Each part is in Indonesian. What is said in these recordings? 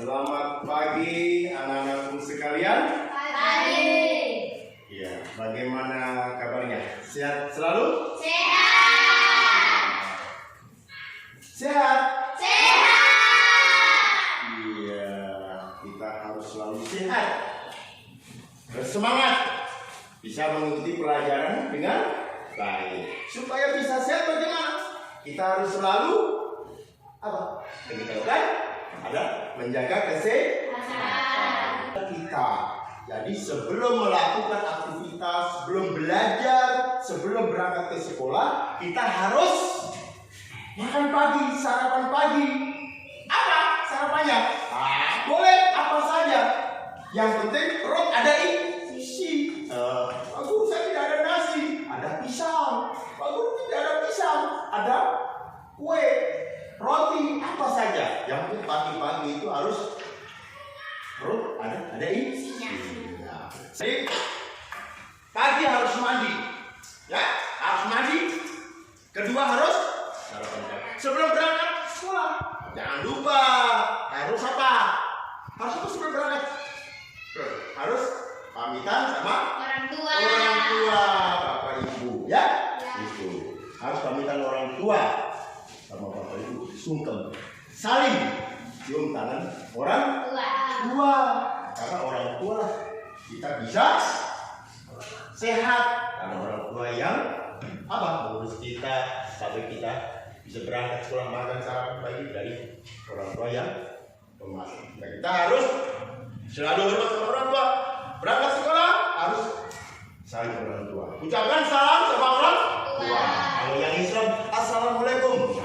Selamat pagi anak-anakku sekalian. Pagi. Ya, bagaimana kabarnya? Sehat selalu? Sehat. Sehat? Sehat. Iya, kita harus selalu sehat. Bersemangat. Bisa mengikuti pelajaran dengan baik. Supaya bisa sehat bagaimana? Kita harus selalu apa? Kan? Ada menjaga kesehatan kita. Jadi sebelum melakukan aktivitas, sebelum belajar, sebelum berangkat ke sekolah, kita harus makan pagi, sarapan pagi. Apa sarapannya? Boleh apa saja. Yang penting perut ada isi. Pak Guru, saya tidak ada nasi, ada pisang. Pak Guru, tidak ada pisang, ada kue, roti, apa saja. Yang penting pagi-pagi itu harus perut ada isinya. Jadi pagi harus mandi, ya, harus mandi. Kedua harus sarapan pagi. Sebelum berangkat sekolah, jangan lupa harus apa? Harus apa sebelum berangkat? Harus pamitan sama Orang tua, bapak ibu, ya. Itu harus pamitan orang tua sama bapak ibu, sungkem, saling cium tangan orang tua, karena orang tua kita bisa sehat, karena orang tua yang apa mengurus kita sampai kita bisa berangkat sekolah, makan sarapan pagi dari orang tua yang pemasak. Nah, kita harus selalu hormat sama orang tua. Berangkat sekolah harus saling orang tua. Ucapkan salam sama orang tua. Kalau yang Islam, assalamualaikum.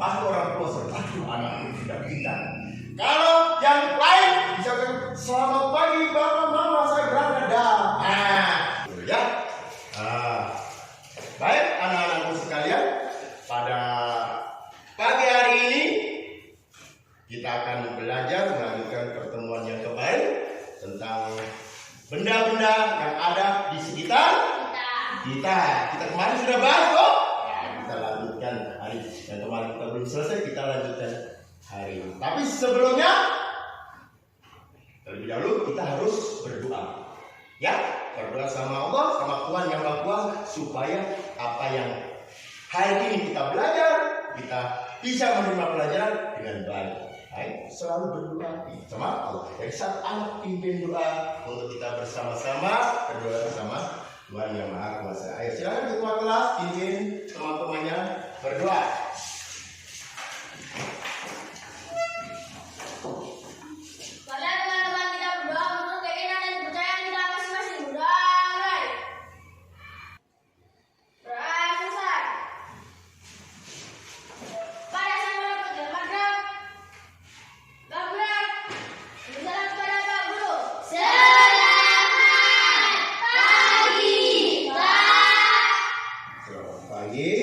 Pasti orang tua selalu anakku tidak kita. Kalau yang lain bisa bilang selamat pagi bapak mama, saya berangkat dah. Ya. Baik anak-anakku sekalian, pada pagi hari ini kita akan belajar melanjutkan pertemuan yang kemarin tentang benda-benda yang ada di sekitar kita. Kita kemarin sudah bahas kok. Kita lanjutkan hari yang kemarin kita belum selesai, kita lanjutkan hari ini. Tapi sebelumnya terlebih dahulu kita harus berdoa. Ya, berdoa sama Allah, sama Tuhan yang Maha Kuasa supaya apa yang hari ini kita belajar, kita bisa menerima pelajaran dengan baik. Baik, selalu berdoa sama Allah. Dari saat anak pimpin doa untuk kita bersama-sama berdoa bersama Tuhan yang Maha Kuasa. Ayo silakan ketua kelas pimpin teman-temannya berdoa. Pada teman-teman kita berdoa menurut keinginan dan kepercayaan kita masing-masing. Berdoa. Berdoa selesai. Pada sang Maha Pencipta Maghrib, Maghrib, bersalam kepada Pak Guru. Selamat pagi, Pak. Selamat pagi.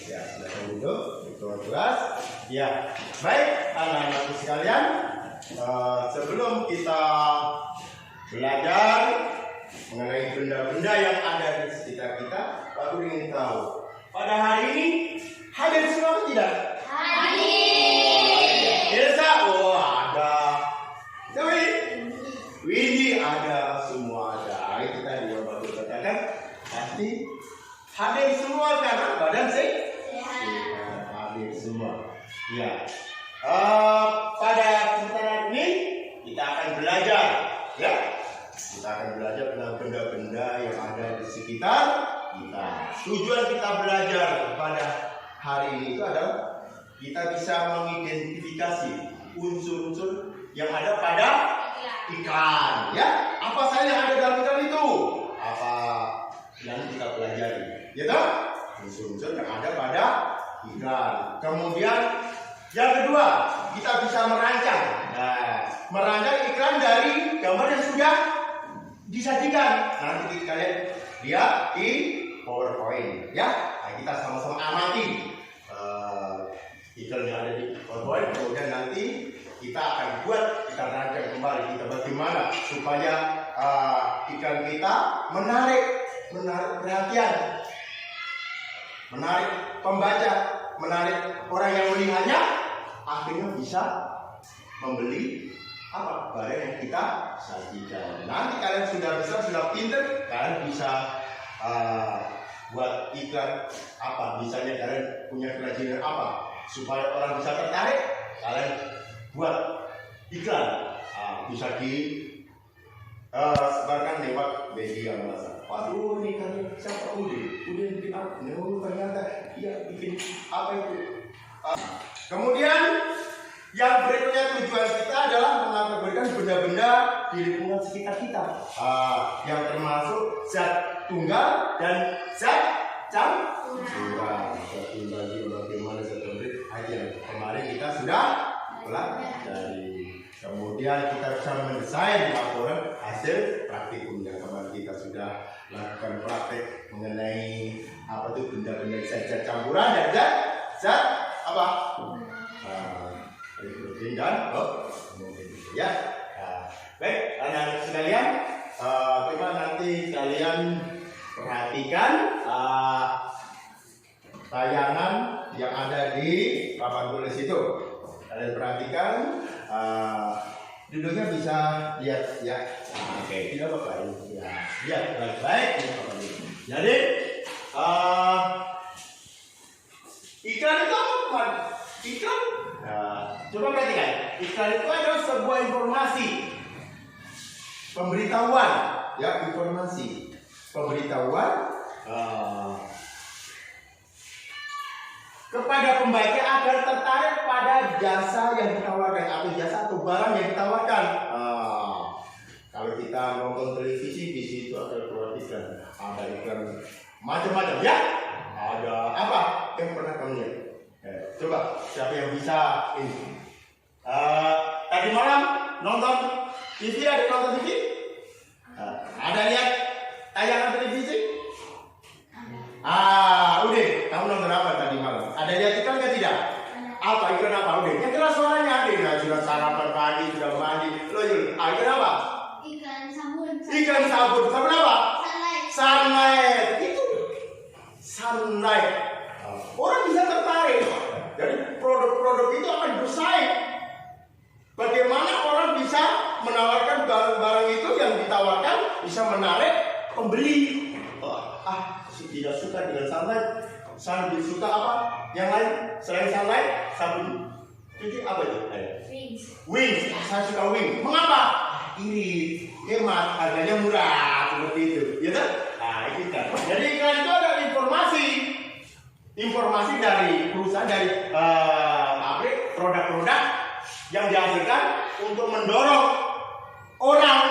Ya, silakan duduk ketua kelas. Ya, baik anak-anakku sekalian. Sebelum kita belajar mengenai benda-benda yang ada di sekitar kita, Pak Guru ingin tahu pada hari ini hadir semua atau tidak? Hadir. Elsa, oh ada. Dewi, Windy ada, semua ada. Hari kita di Pak Guru katakan pasti hadir semua karena badan sehat. Hadir semua. Ya. Pada kesempatan ini kita akan belajar, ya. Kita akan belajar tentang benda-benda yang ada di sekitar kita. Tujuan kita belajar pada hari ini itu adalah kita bisa mengidentifikasi unsur-unsur yang ada pada ikan, ya. Apa saja yang ada dalam ikan itu? Apa yang kita pelajari, ya toh? Unsur-unsur yang ada pada ikan. Kemudian yang kedua, kita bisa merancang. Nah, merancang iklan dari gambar yang sudah disajikan. Nanti kalian lihat di PowerPoint, ya. Nah, kita sama-sama amati iklan yang ada di PowerPoint. Kemudian nanti kita akan kita rancang kembali kita bagaimana supaya iklan kita menarik perhatian, menarik pembaca, menarik orang yang melihatnya, akhirnya bisa membeli apa barang yang kita sajikan. Nanti kalian sudah besar, sudah pinter, kalian bisa buat iklan apa, misalnya kalian punya kerajinan apa supaya orang bisa tertarik, kalian buat iklan, bisa di sebarkan lewat media massa. Waduh, ini kan siapa Udin bikin apa? Oh, ternyata dia bikin apa itu? Kemudian yang berikutnya tujuan kita adalah mengabadikan benda-benda di lingkungan sekitar kita, yang termasuk zat tunggal dan zat campuran. Zat tunggal itu bagaimana zat tunggal? Aja kemarin kita sudah pelajari. Kemudian kita bisa mendesain laporan hasil praktikum yang kemarin kita sudah lakukan praktek mengenai apa itu benda-benda zat campuran dan zat apa? Protein dan ya. Baik, anak-anak sekalian, coba nanti kalian perhatikan tayangan yang ada di papan tulis itu. Kalian perhatikan, duduknya bisa lihat ya. Oke, tidak apa-apa ya. Lihat baik-baik. Jadi iklan itu apa? Iklan, coba perhatikan. Iklan itu adalah sebuah informasi, pemberitahuan, ya, informasi, pemberitahuan kepada pembaca agar tertarik pada jasa yang ditawarkan atau jasa atau barang yang ditawarkan. Kalau kita nonton televisi, di situ ada perhatikan, ada iklan macam-macam, ya. Ada apa? Yang pernah kamu lihat? Coba siapa yang bisa ini? Tadi malam nonton TV, ada nonton TV? Ada lihat tayangan televisi? Udah, kamu nonton apa tadi malam? Ada lihat iklan nggak tidak? Apa iklan apa? Udah, yang jelas suaranya ada. Sudah sarapan pagi, sudah mandi. Lo Yul, iklan apa? Iklan sabun. Iklan sabun. Sabun apa? Sunlight. Itu Sunlight. Orang bisa tertarik. Jadi produk-produk itu akan bersaing. Bagaimana orang bisa menawarkan barang-barang itu yang ditawarkan bisa menarik pembeli. Tidak suka dengan Sunlight. Saya lebih suka apa? Yang lain selain Sunlight, sabun cuci apa itu? Wings. Saya suka Wings. Mengapa? Irit, hemat, harganya murah, seperti itu. Ya kan? Itu kan. Jadi iklan itu ada informasi dari perusahaan, dari pabrik, produk-produk yang dihasilkan untuk mendorong orang,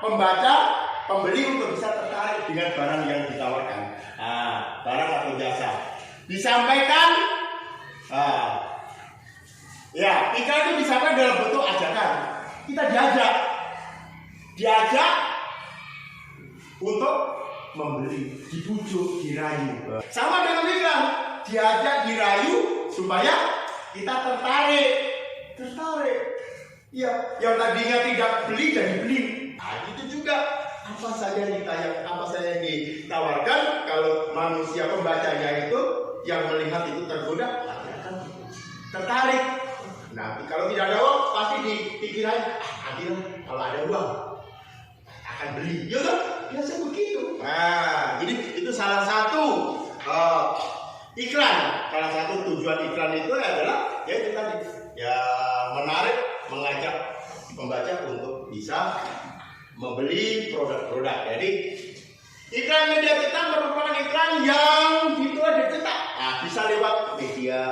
pembaca, pembeli untuk bisa tertarik dengan barang yang ditawarkan, barang atau jasa. Disampaikan, ya, iklan itu disampaikan dalam bentuk ajakan. Kita diajak untuk membeli, dibujuk, dirayu. Sama dengan iklan, diajak, dirayu supaya kita tertarik. Ya, yang tadinya tidak beli jadi beli. Itu juga apa saja yang ditawarkan, kalau manusia pembacanya itu yang melihat itu tergoda, pasti akan tertarik. Nanti kalau tidak ada uang, pasti dipikiran, nanti kalau ada uang akan beli, ya kan? Biasa begitu. Jadi itu salah satu iklan. Salah satu tujuan iklan itu adalah ya itu tadi, ya menarik, mengajak pembaca untuk bisa membeli produk-produk. Jadi iklan media cetak merupakan iklan yang itu ada cetak. Bisa lewat media,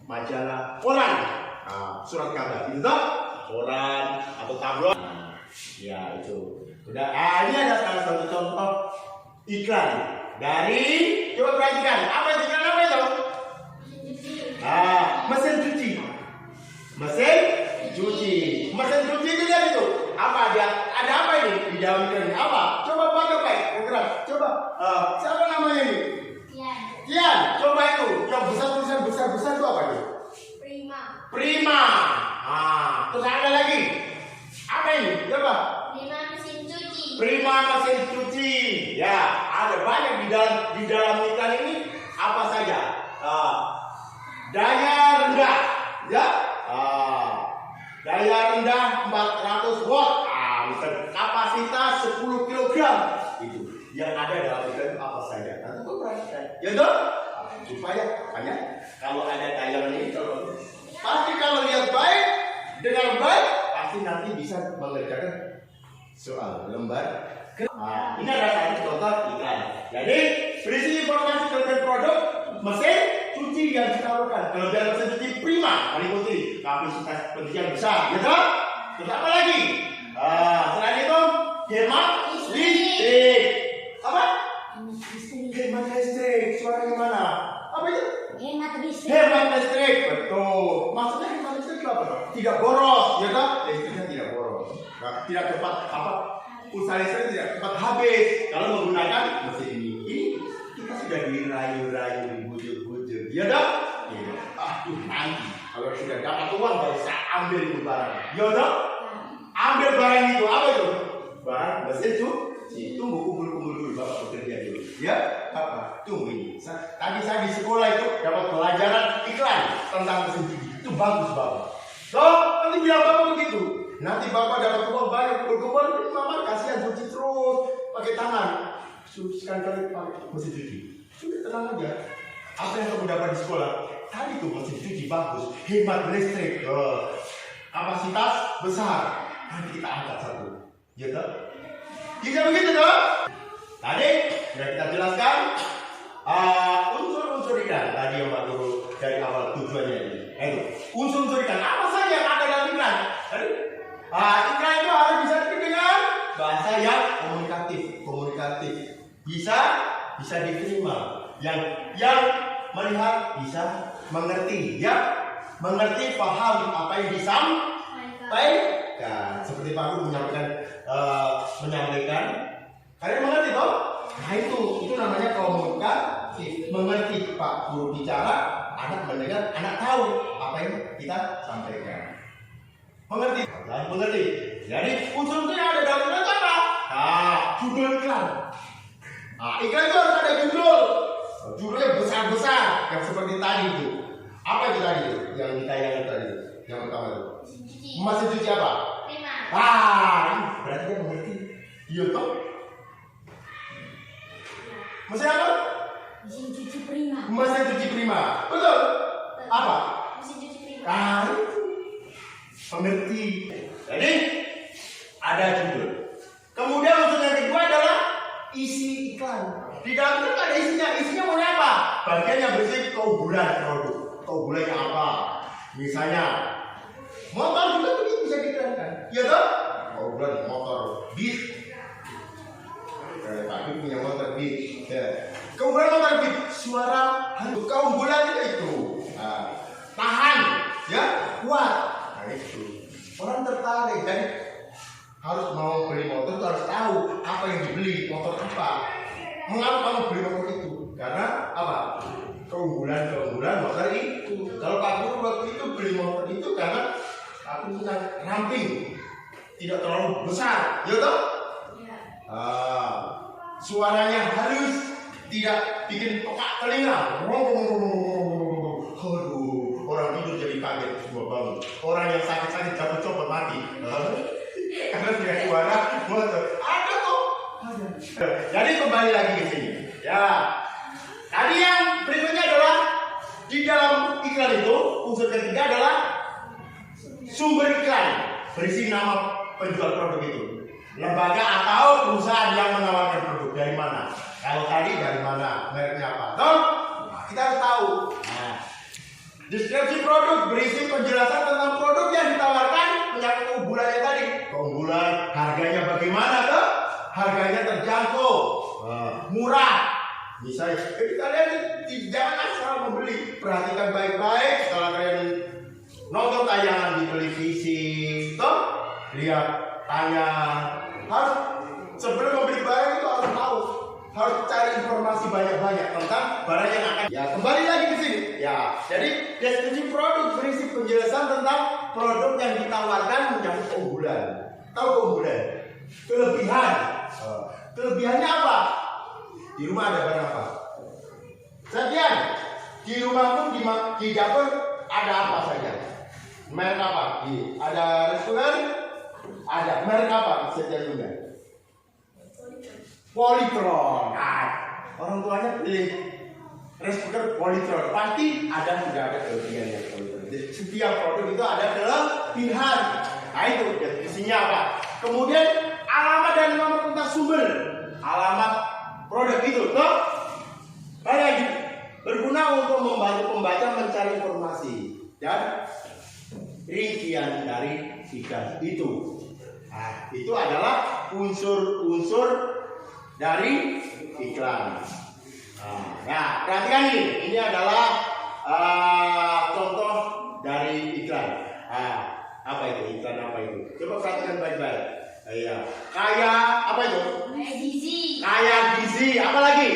majalah, koran, surat kabar, itu koran atau tabloid. Ya itu. Udah. Ini ada salah satu contoh iklan dari, coba perhatikan, apa itu iklan apa itu? Mesin cuci. Mesin cuci itu lihat itu. Apa dia? Ada apa ini di dalam iklan ini? Apa? Coba pakai program. Coba. Siapa namanya ini? Kian. Coba itu. Yang tulisan besar itu apa itu? Prima. Terus ada lagi. Apa ini? Coba. Prima mesin cuci. Ya, ada banyak di dalam iklan ini. Apa saja? Daya rendah. Ya. daya rendah 400 watt, kapasitas 10 kilogram. Itu yang ada dalam iklan itu apa saja. Nanti kau perhatikan, ya toh? Supaya kalau ada tayangan ini, pasti kalau lihat baik, dengar baik, pasti nanti bisa mengerjakan soal lembar. Ini adalah satu contoh iklan. Jadi berisi informasi tentang produk mesin cuci yang ditawarkan. Kelebihan mesin cuci prima, meliputi kapasitas pencucian besar, ya toh? Terus apa lagi? Selain itu hemat listrik. Apa? Hemat listrik. Suaranya mana? Apa itu? Hemat listrik. Hemat listrik, betul. Maksudnya hemat listrik itu apa? Tidak boros, ya toh? Listriknya tidak boros. Nah, tidak cepat pulsa listrik tidak cepat habis kalau menggunakan mesin ini. Ini kita sudah dirayu-rayu, dibujuk-bujuk, ya toh? Aduh, nanti kalau sudah dapat uang baru saya ambil itu barang, ya toh? Ambil barang itu, apa itu? Barang mesin cuci. Tunggu, kumpul dulu, bapak bekerja dulu. Ya, apa? Tunggu ini. Tadi saya di sekolah itu dapat pelajaran iklan tentang mesin cuci. Itu bagus banget. So, nanti bilang bapak begitu. Nanti bapak dapat uang banyak, berkumpul, mama kasihan cuci terus pakai tangan. Sekali-kali pakai mesin cuci. Sudah tenang aja. Apa yang kamu dapat di sekolah? Tadi tuh mesin cuci bagus, hemat listrik, kapasitas besar. Nanti kita angkat satu, ya toh? Bisa begitu toh? Tadi sudah kita jelaskan unsur-unsur iklan tadi yang Pak Guru dari awal tujuannya ini. Unsur-unsur iklan apa saja yang ada dalam iklan? Tadi iklan itu harus bisa dengan bahasa yang komunikatif, bisa diterima, yang melihat bisa mengerti, paham apa yang disampaikan. Seperti Pak Guru menyampaikan, kalian mengerti toh? Nah itu namanya komunikatif, mengerti. Pak Guru bicara, anak mendengar, anak tahu apa yang kita sampaikan. Mengerti. Jadi unsur yang ada dalam iklan apa? Judul iklan. Iklan itu harus ada judul. Judulnya besar-besar, yang seperti tadi itu. Apa itu tadi? Yang ditayangkan tadi, yang pertama itu. Mesin cuci apa? Berarti dia mengerti. Iya toh? Mesin apa? Mesin cuci prima. Mesin cuci prima. Betul. Apa? Mesin cuci prima. Mengerti. Jadi ada judul. Kemudian unsur yang kedua adalah isi iklan. Di dalam itu ada isinya. Isinya mau apa? Bagian yang berisi keunggulan produk. Keunggulannya apa? Misalnya motor juga begitu bisa diiklankan. Ya toh? Keunggulan motor Beat. Pak Guru punya motor Beat. Keunggulan motor Beat, suara halus. Keunggulannya itu tahan, ya, kuat. Nah itu. Orang tertarik kan? Harus mau beli motor itu harus tahu apa yang dibeli, motor apa. Mengapa kamu beli motor itu? Karena apa? Keunggulan motor itu. Kalau Pak Guru waktu itu beli motor itu karena aku senang ramping, tidak terlalu besar, ya toh? Suaranya halus, tidak bikin pekak telinga. Aduh, orang tidur jadi kaget semua bangun. Orang yang sakit-sakit jatuh copot mati. Karena tidak suara motor. Ada kok. Jadi kembali lagi ke sini. Ya. Tadi yang berikutnya adalah di dalam iklan itu unsur ketiga adalah sumber iklan, berisi nama penjual produk itu, lembaga atau perusahaan yang menawarkan produk, dari mana. Kalau tadi dari mana, mereknya apa. Kita harus tahu. Deskripsi produk berisi penjelasan tentang produk yang ditawarkan, menyangkut keunggulannya tadi. Keunggulan, harganya bagaimana toh? Harganya terjangkau, murah. Misalnya, kalian jangan asal membeli. Perhatikan baik-baik setelah kalian nonton tayangan di televisi, toh lihat, tanya. Harus sebelum membeli barang itu harus tahu. Harus cari informasi banyak-banyak tentang barang yang akan. Ya, kembali lagi ke sini. Ya, jadi deskripsi produk berisi penjelasan tentang produk yang ditawarkan menyangkut keunggulan. Tahu keunggulan? Kelebihan. Kelebihannya apa? Di rumah ada barang apa? Sekian. Di rumahmu di dapur ada apa saja? Merek apa? Ada restoran? Ada. Merek apa? Setia Tunggal. Polytron. Nah, orang tuanya beli restoran Polytron. Pasti sudah ada kelebihannya Polytron. Jadi setiap produk itu ada kelebihan. Nah itu isinya apa? Kemudian alamat dan nomor kontak sumber. Alamat produk itu toh kayak berguna untuk membantu pembaca mencari informasi dan rincian dari iklan itu. Nah, itu adalah unsur-unsur dari iklan. Nah, perhatikan ini adalah contoh dari iklan. Apa itu? Iklan apa itu? Coba perhatikan baik-baik. Iya. Kayak apa itu? Gizi. Kayak gizi. Apa lagi?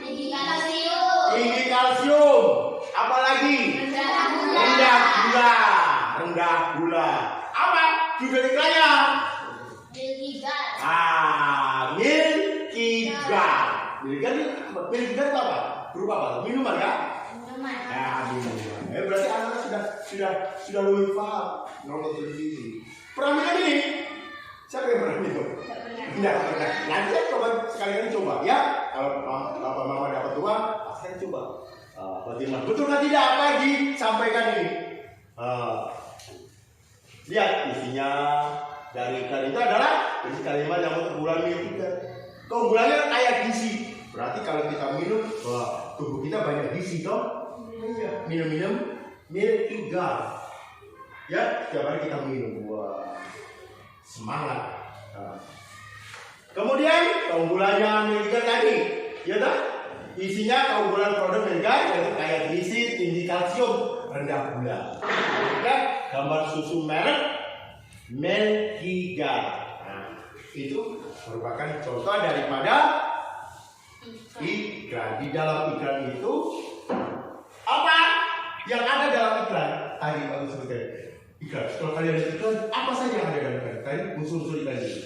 Tinggi kalsium. Tinggi kalsium. Apa lagi? Rendah gula. Rendah gula. Rendah gula. Apa? Judul iklannya? Milkigar. Milkigar. Milkigar itu apa? Berupa apa? Minuman ya? Minuman. Ya, minuman. Berarti anak-anak sudah lebih paham nonton televisi. Pernah minum ini? Siapa yang pernah minum? Tidak pernah. Nanti saya coba sekali-kali coba ya. Kalau bapak mama dapat uang, saya coba. Bagaimana? Betul nggak tidak apa yang disampaikan ini? Lihat isinya dari iklan itu adalah isi kalimat yang keunggulan Milkigar. Keunggulannya kayak gizi. Berarti kalau kita minum, tubuh kita banyak gizi toh. Minum-minum Milkigar. Ya, setiap hari kita minum. Semangat. Kemudian keunggulannya Milkigar tadi, ya toh? Isinya keunggulan produk Milkigar yaitu kayak gizi, tinggi kalsium, rendah gula. Oke, gambar susu merek Milkigar. Itu merupakan contoh daripada iklan. Di dalam iklan itu apa yang ada dalam iklan? Tadi Pak sebutkan iklan. Kalau kalian lihat iklan, apa saja yang ada dalam iklan? Tadi unsur-unsur iklan itu.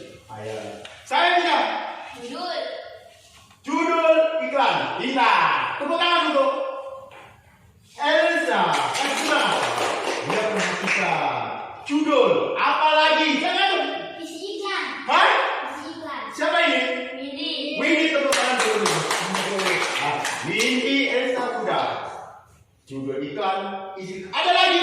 Saya bisa. Judul iklan. Lina. Tepuk tangan untuk Elsa. Esma. Dia perhatikan. Judul. Apa lagi? Jangan. Isi iklan. Hah? Isi iklan. Siapa ini? Windy, tepuk tangan dulu. Windy Elsa sudah. Judul iklan, isi. Ada lagi?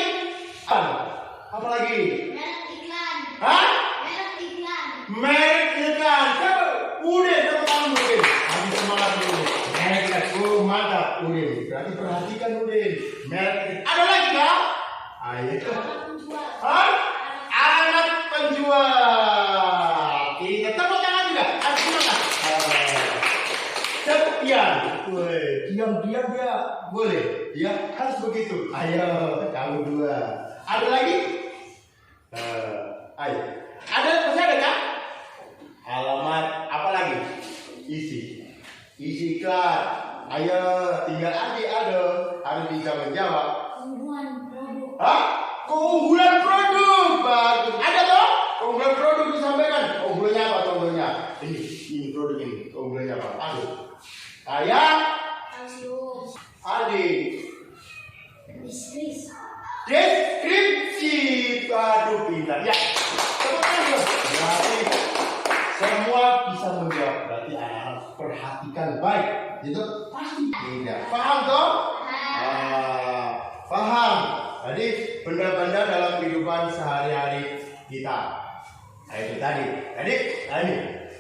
Apa lagi? Merek iklan. Hah? Merek iklan. Merek iklan. Siapa? Udin, tepuk tangan Udin. Habis semangat dulu. Merek iklan. Oh, mantap Udin. Berarti perhatikan Udin. Merek iklan. Ada lagi kah? Ayo. Alamat penjual. Hah? Alamat penjual. Kita tepuk tangan juga. Habis semangat. Sekian. Diam-diam dia boleh. Ya harus begitu. Ayo, kamu dua. Ada lagi? Ayo. Ada masih ada kan? Alamat apa lagi? Isi iklan. Ayo, tinggal adik harus bisa menjawab. Keunggulan produk. Hah? Keunggulan produk. Bagus. Ada toh? Keunggulan produk disampaikan. Keunggulannya apa contohnya? Ini produk ini. Keunggulannya apa? Aduh. Kayak Kalsium. adik. Deskripsi. Aduh, pintar. Ya. Berarti semua bisa menjawab. Berarti anak-anak perhatikan baik. Itu pasti tidak. Paham toh? Paham. Jadi benda-benda dalam kehidupan sehari-hari kita. Nah, itu tadi.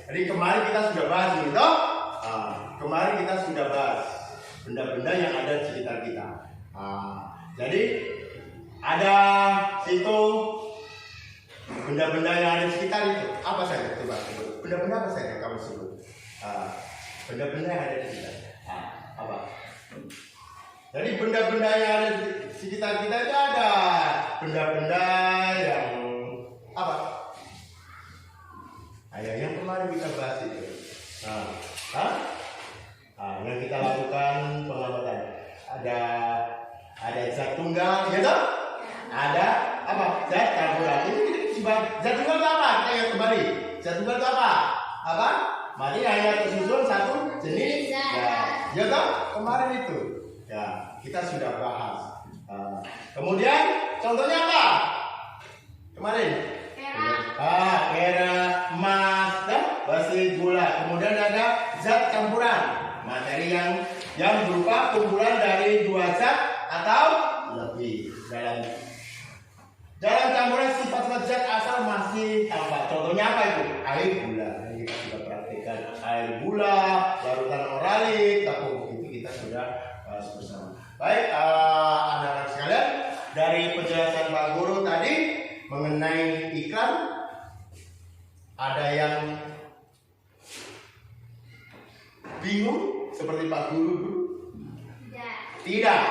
Jadi kemarin kita sudah bahas ini toh. Kemarin kita sudah bahas benda-benda yang ada di sekitar kita. Jadi ada situ benda-benda yang ada di sekitar itu apa saja? Coba sebut. Benda-benda apa saja yang kamu sebut? Benda-benda yang ada di sekitar. Apa? Jadi benda-benda yang ada di sekitar kita itu ada benda-benda yang apa? Yang kemarin kita bahas itu. Yang kita lakukan pengamatan ada zat tunggal, ya toh? Ada apa? Zat karbohidrat. Ini zat tunggal itu apa? Kita lihat kembali. Zat tunggal itu apa? Apa? Mati hanya tersusun satu jenis. Ya toh? Kemarin itu. Ya, kita sudah bahas. Kemudian contohnya apa? kemarin? Merah. Kera, emas, dan besi gula. Kemudian ada zat campuran, materi yang berupa kumpulan dari dua zat atau lebih. Dalam campuran sifat-sifat zat asal masih tampak. Contohnya apa itu? Air gula. Ini kita sudah praktikkan. Air gula, larutan oralit, tepung. Itu kita sudah bahas bersama. Baik, anak-anak sekalian, dari penjelasan Pak Guru tadi mengenai iklan, ada yang bingung seperti Pak Guru dulu? Tidak. Tidak.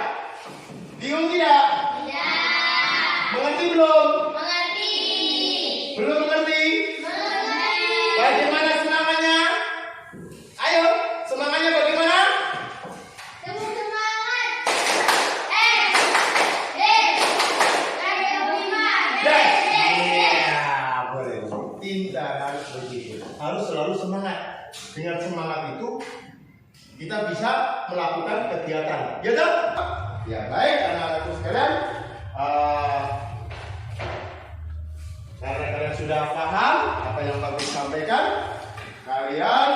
Bingung tidak? Tidak. Mengerti belum? Mengerti. Belum mengerti? Mengerti. Bagaimana semangatnya? Ayo, semangatnya bagaimana? Tepuk semangat. Yes. Iya, boleh. Tidak harus begitu. Harus selalu semangat. Dengan semangat itu kita bisa melakukan kegiatan. Ya toh? Ya baik, anak-anakku sekalian. Karena kalian sudah paham apa yang Pak Guru sampaikan, kalian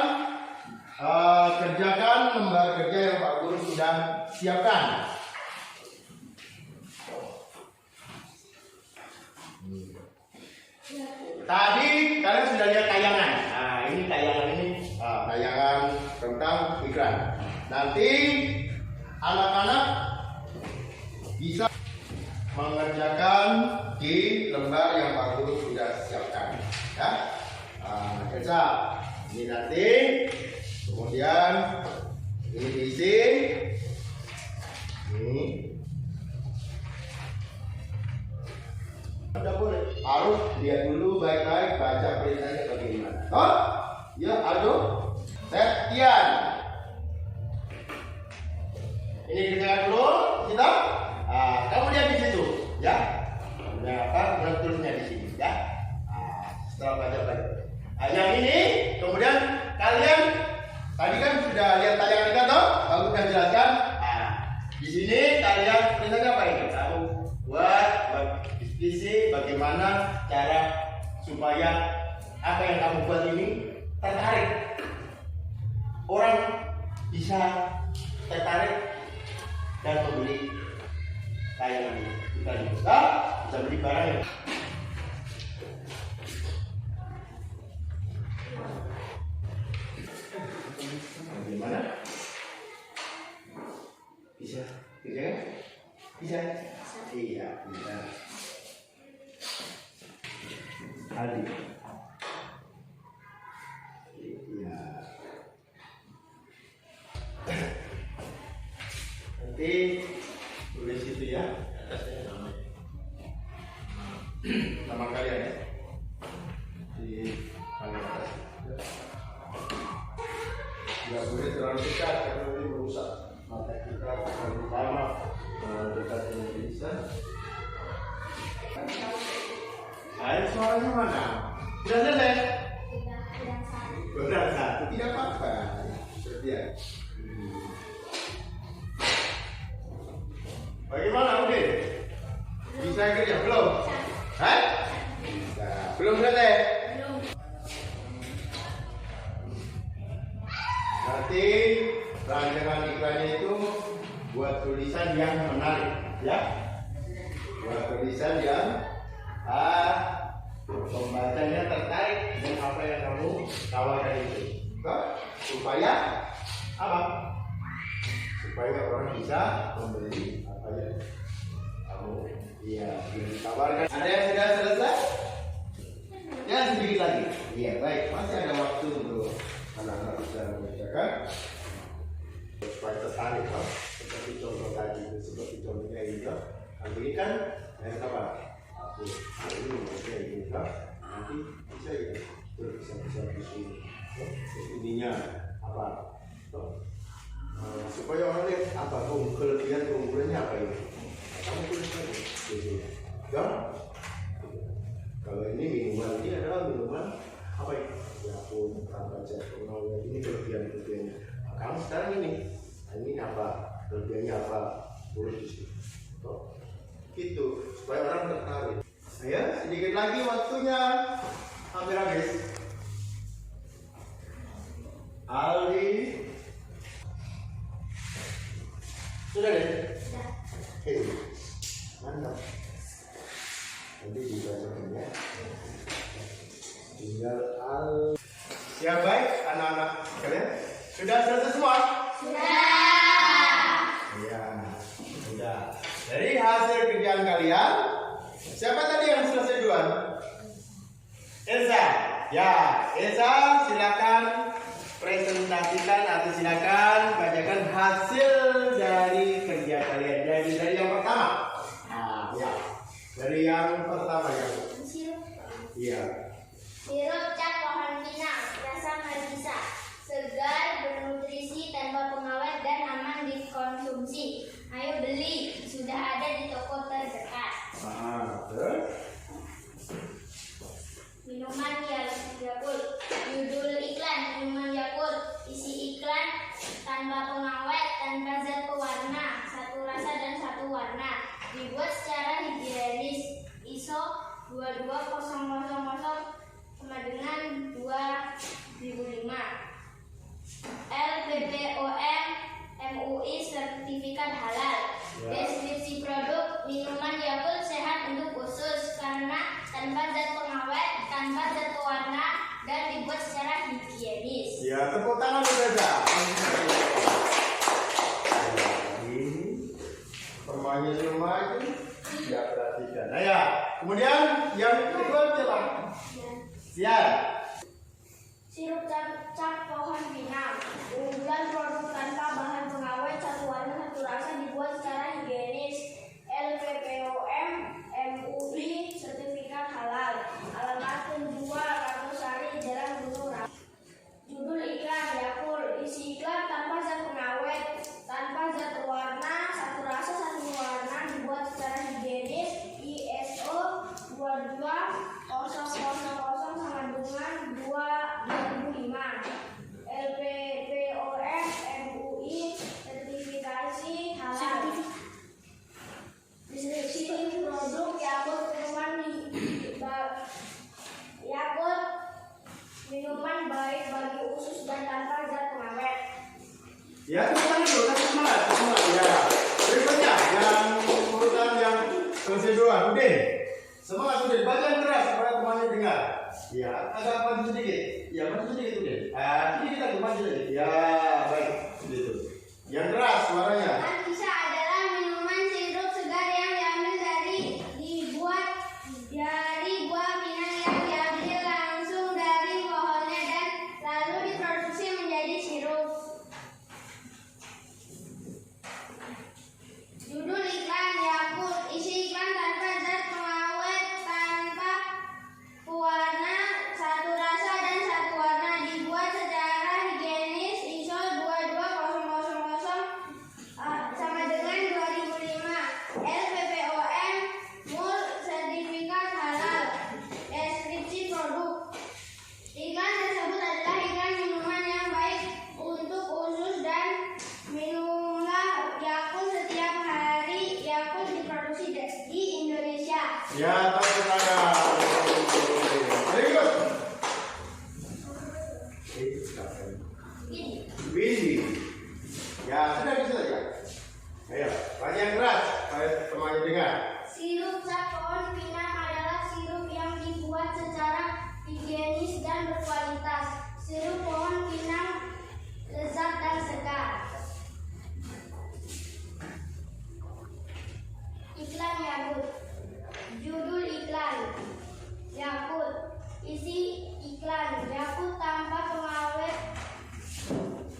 kerjakan lembar kerja yang Pak Guru sudah siapkan. Tadi kalian sudah lihat tayangan. Nah, ini tayangan tayangan tentang iklan. Nanti anak-anak bisa mengerjakan di lembar yang Pak Guru sudah siapkan. Ya, kerja. Ini nanti, kemudian ini diisi. Ini. Tidak boleh. Harus lihat dulu baik-baik, baca perintahnya bagaimana. Oh, ya, aduh. Septian. Ini kerjakan dulu, kita. Kamu lihat di situ, ya. Kemudian apa? Kemudian tulisnya di sini, ya. Setelah baca-baca. Yang ini, kemudian kalian tadi kan sudah lihat tayangan kita, toh? Aku sudah jelaskan. Di sini kalian perintahnya apa ini? Kamu buat diskusi bagaimana cara supaya apa yang kamu buat ini tertarik. Orang bisa tertarik dan membeli tayangan ini. Kita bisa beli barang ini. Bagaimana? Bisa? Bisa? Bisa? Iya, bisa. Aldi. Iya. Nanti tulis itu ya, atasnya nama. Nama kalian ya. Di paling atas. Tidak boleh terlalu dekat karena nanti merusak mata kita. Pertama dekat dengan tulisan. Ayo soalnya mana? Sudah selesai? Benar satu, tidak apa-apa. Seperti bagaimana Udin? Bisa kerja belum? Hah? Bisa. Belum selesai? Belum. Nanti rancangan iklannya itu buat tulisan yang menarik, ya. Buat tulisan yang pembacanya tertarik dengan apa yang kamu tawarkan itu, supaya apa? Supaya orang bisa membeli apa yang kamu ditawarkan. Ada yang sudah selesai? Ya, sedikit lagi. Iya, baik. Masih ada waktu untuk anak-anak bisa mengerjakan supaya tertarik, kan? Seperti contoh tadi, seperti contohnya ini, ini kan yang apa? Ini maksudnya ini, nanti bisa ya bisa di sini. Ininya apa? Supaya orang lihat apa kelebihan keunggulannya apa ini? Kamu tulis lagi di sini. Ya. Kalau ini minuman, ini adalah minuman apa ini? Ya pun baca ini kelebihannya. Nah, kamu sekarang ini apa? Kelebihannya apa? Tulis di sini. Gitu supaya orang tertarik. Ya, sedikit lagi waktunya. Hampir habis. Aldi. Sudah deh? Sudah. Mantap. Nanti dibacakan ya. Tinggal Al. Ya baik, anak-anak kalian sudah selesai semua? Sudah. Iya, sudah. Dari hasil kerjaan kalian, siapa tadi yang selesai duluan? Elsa. Ya, Elsa silakan presentasikan atau silakan bacakan hasil dari kerja kalian. Dari yang pertama. Nah, ya. Dari yang pertama ya. Sirup. Iya. Sirup cap pohon pinang, rasa marisa, segar, bernutrisi, tanpa pengawet dan aman dikonsumsi. Ayo beli, sudah ada di toko terdekat. Terus? Minuman Yakult. Judul iklan minuman Yakult. Isi iklan tanpa pengawet, tanpa zat pewarna, satu rasa dan satu warna. Dibuat secara higienis. ISO 22000 sama dengan 2005. LPPOM MUI sertifikat halal. Ya. Deskripsi produk minuman Yakult sehat untuk usus karena tanpa zat pengawet, tanpa zat pewarna dan dibuat secara higienis. Ya, tepuk tangan saja. Ini permainan rumah itu tidak perhatikan. Nah ya, kemudian yang kedua siapa? Sian. Sirup cap pohon pinang. Unggulan produk tanpa bahan pengawet, satu warna satu rasa, dibuat secara higienis. LPPOM MUI sertifikat halal. Alamat penjual Kartosari Jalan Gunung Rapi. Judul iklan Yakult. Isi iklan tanpa zat pengawet, tanpa zat pewarna, satu rasa satu warna, dibuat secara higienis. ISO 22000 sama dengan 2005. LPPOM MUI sertifikasi halal. Deskripsi produk Yakult Yakult minuman baik bagi usus dan tanpa zat pengawet. Ya, tepuk tangan dulu, kasih semangat, semangat. Ya. Berikutnya yang urutan yang kedua, Udin. Semangat Udin, bagian keras supaya temannya dengar. Ya, agak maju sedikit. Ya, maju sedikit Udin. Sedikit lagi, maju sedikit. Ya, baik. Gitu. Yang keras suaranya. Marisa adalah minuman sirup segar yang dibuat dari buah pinang yang diambil langsung dari pohonnya dan lalu diproduksi menjadi sirup. Judul iklan Yakult. Isi iklan tanpa zat pengawet, tanpa pewarna, satu rasa dan satu warna, dibuat secara higienis. ISO 22000 sama dengan 2005. LPPOM MUI sertifikat halal. Deskripsi produk. Iklan tersebut adalah iklan minuman yang baik untuk usus dan minumlah Yakult setiap hari. Yakult diproduksi di Indonesia. Ya, tepuk tangan. Berikut. Windy. Ya, sudah bisa saja. Ayo, bagian keras supaya temannya dengar. Sirup cap pohon pinang adalah sirup yang dibuat secara higienis dan berkualitas. Sirup pohon pinang lezat dan segar. Iklan Yakult. Judul iklan Yakult. Isi iklan Yakult tanpa pengawet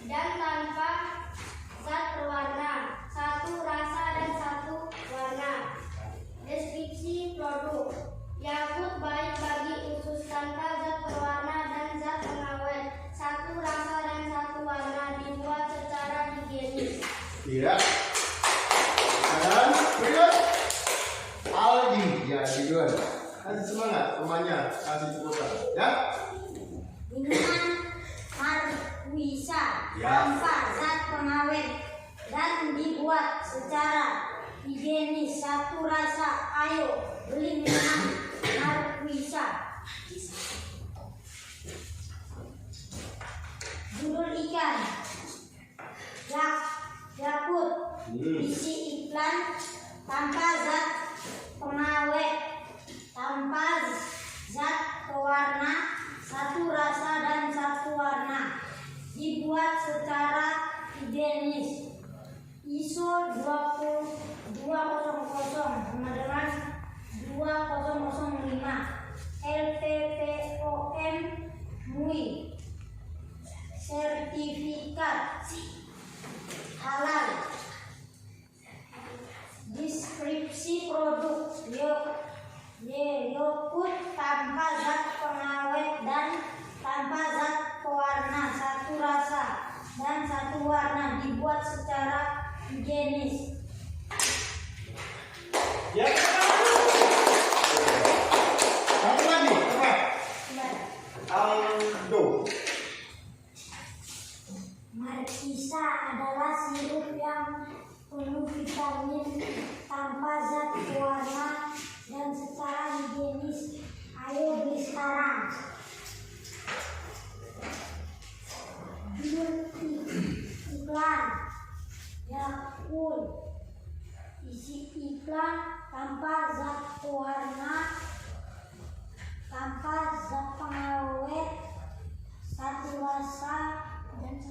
dan tanpa zat berwarna, satu rasa dan satu warna. Deskripsi produk. Yakult baik bagi usus tanpa zat berwarna dan zat pengawet, satu rasa dan satu warna, dibuat secara higienis. Iya. Dan berikut Aldi. Ya, duluan. Kasih semangat temannya, kasih tepukan. Ya. Minuman Marwisa Ya. tanpa zat pengawet dan dibuat secara higienis, satu rasa. Ayo beli minuman tanpa zat pengawet, tanpa zat pewarna, satu rasa dan satu warna, dibuat secara higienis. ISO 20000 sama dengan 2005 LPPOM MUI. Sertifikat halal. Deskripsi produk: yogurt tanpa zat pengawet dan tanpa zat pewarna, satu rasa dan satu warna, dibuat secara higienis. Ya. Satu lagi, apa? Aldo. Markisa adalah sirup yang penuh vitamin tanpa zat pewarna dan secara higienis. Ayo beli sekarang. Iklan Yakult. Isi iklan: tanpa zat pewarna, tanpa zat pengawet, satu rasa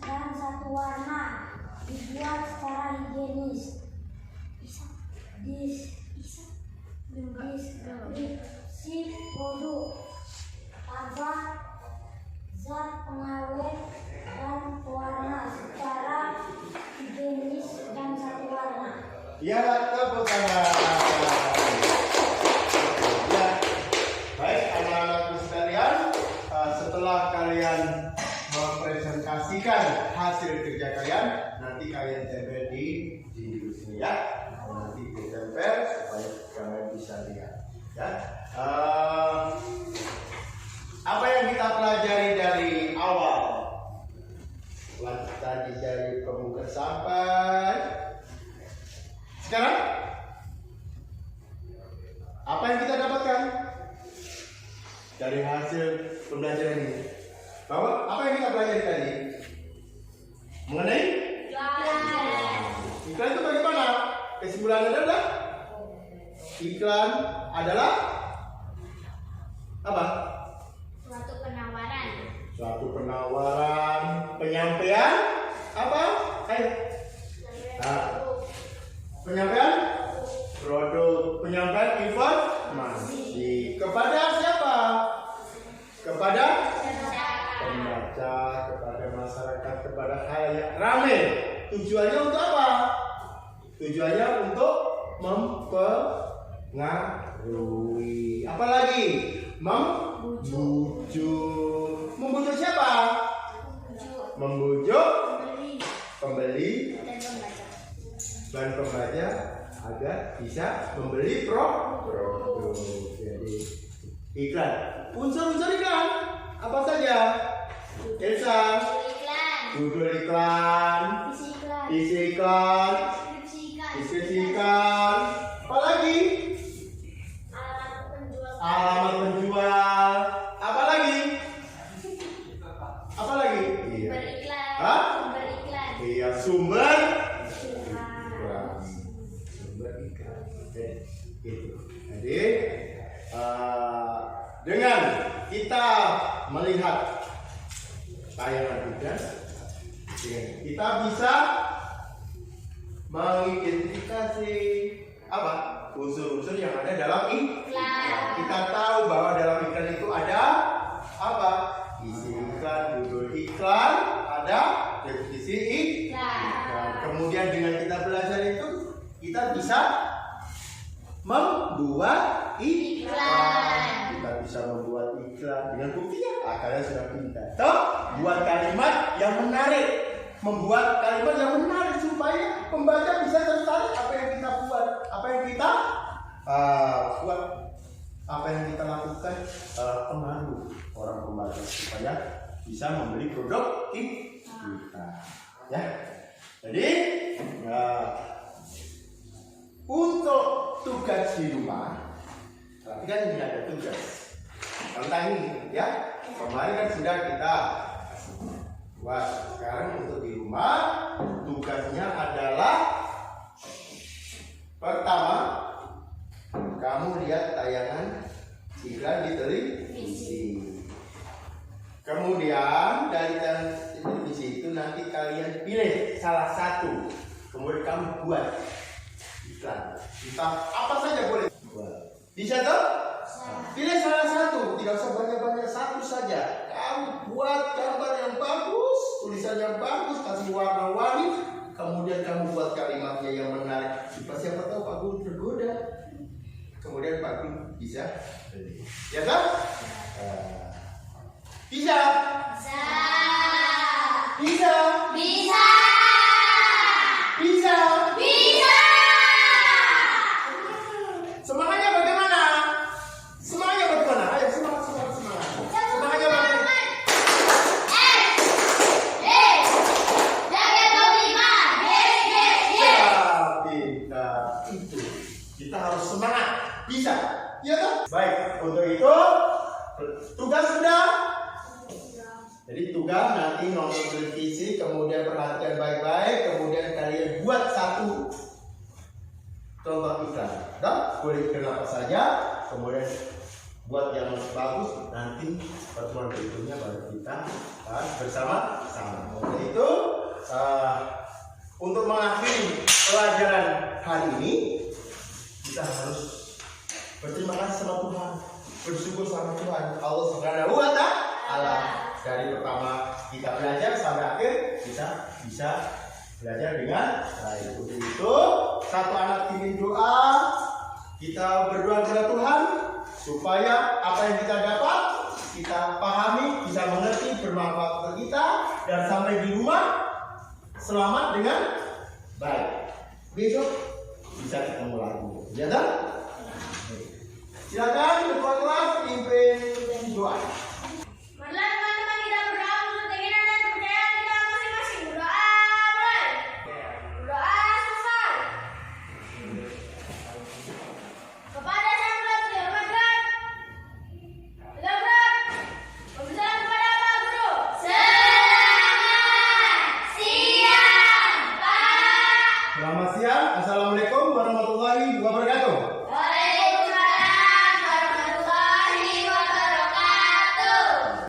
dan satu warna, dibuat secara higienis. Deskripsi produk: tanpa zat pengawet dan pewarna, secara higienis dan satu warna. Ya, tepuk tangan. Ya, baik anak-anakku sekalian, setelah kalian mempresentasikan hasil kerja kalian, nanti kalian tempel di sini ya. Nanti ditempel supaya kalian bisa lihat. Ya, apa yang kita pelajari dari awal? Tadi dari pembuka sampai sekarang, apa yang kita dapatkan dari hasil pembelajaran ini? Bahwa apa yang kita pelajari tadi mengenai iklan itu bagaimana? Kesimpulannya adalah iklan adalah apa? Suatu penawaran. Suatu penawaran, penyampaian apa? Ayo. Nah, penyampaian produk, penyampaian informasi kepada siapa? Kepada pembaca, kepada masyarakat, kepada khalayak ramai. Tujuannya untuk apa? Tujuannya untuk mempengaruhi. Apalagi membujuk. Membujuk siapa? Membujuk pembeli dan pembaca agar bisa membeli produk. Jadi iklan. Unsur-unsur iklan apa saja? Elsa. Judul iklan, isi iklan, deskripsi iklan, apa lagi? Alamat penjual, apa lagi? Apa lagi? Iya. Hah? Iya, sumber iklan. Sumber iklan. Gitu. Jadi dengan kita melihat tayangan iklan, kita bisa mengidentifikasi apa unsur-unsur yang ada dalam iklan. Kita tahu bahwa dalam iklan itu ada apa? Isi iklan, judul iklan, ada definisi iklan. Kemudian dengan kita belajar itu, kita bisa membuat iklan. Kita bisa membuat iklan dengan buktinya. Kalian sudah pintar. Toh, buat kalimat yang menarik, membuat kalimat yang menarik supaya pembaca bisa tertarik apa yang kita buat, apa yang kita buat, apa yang kita lakukan pengaruh orang pembaca supaya bisa membeli produk kita. Ya, jadi untuk tugas di rumah, tapi kan ini ada tugas tentang ini, ya. Kemarin kan sudah kita buat. Sekarang untuk di rumah tugasnya adalah Pertama, kamu lihat tayangan iklan di televisi. Kemudian dari televisi itu nanti kalian pilih salah satu. Kemudian kamu buat iklan. Entah apa saja boleh buat. Bisa toh? Pilih salah satu, tidak usah banyak-banyak, satu saja. Kamu buat gambar yang bagus, tulisan yang bagus, kasih warna-warni. Kemudian kamu buat kalimatnya yang menarik. Siapa tahu Pak Guru tergoda. Kemudian Pak Guru bisa beli. Ya kan? Bisa? Bisa? Bisa. Bisa? Bisa. Semangatnya bagaimana? Semangatnya bagaimana? Ayo semangat. Semangatnya bagaimana? Pintar. Itu. Kita harus semangat. Bisa. Iya kan? Baik. Untuk itu tugas sudah. Jadi tugas nanti nonton televisi, kemudian perhatikan baik-baik, kemudian kalian buat satu contoh iklan. Boleh iklan apa saja, kemudian buat yang bagus. Nanti pertemuan berikutnya baru kita bersama-sama. Untuk itu untuk mengakhiri pelajaran hari ini kita harus berterima kasih sama Tuhan, bersyukur sama Tuhan Allah Subhanahu wa Ta'ala. Dari pertama kita belajar sampai akhir kita bisa belajar dengan baik. Untuk itu satu anak pimpin doa, kita berdoa kepada Tuhan supaya apa yang kita dapat kita pahami, bisa mengerti, bermanfaat untuk kita, dan sampai di rumah selamat dengan baik. Besok bisa ketemu lagi, ya kan? Silakan ketua kelas pimpin doa.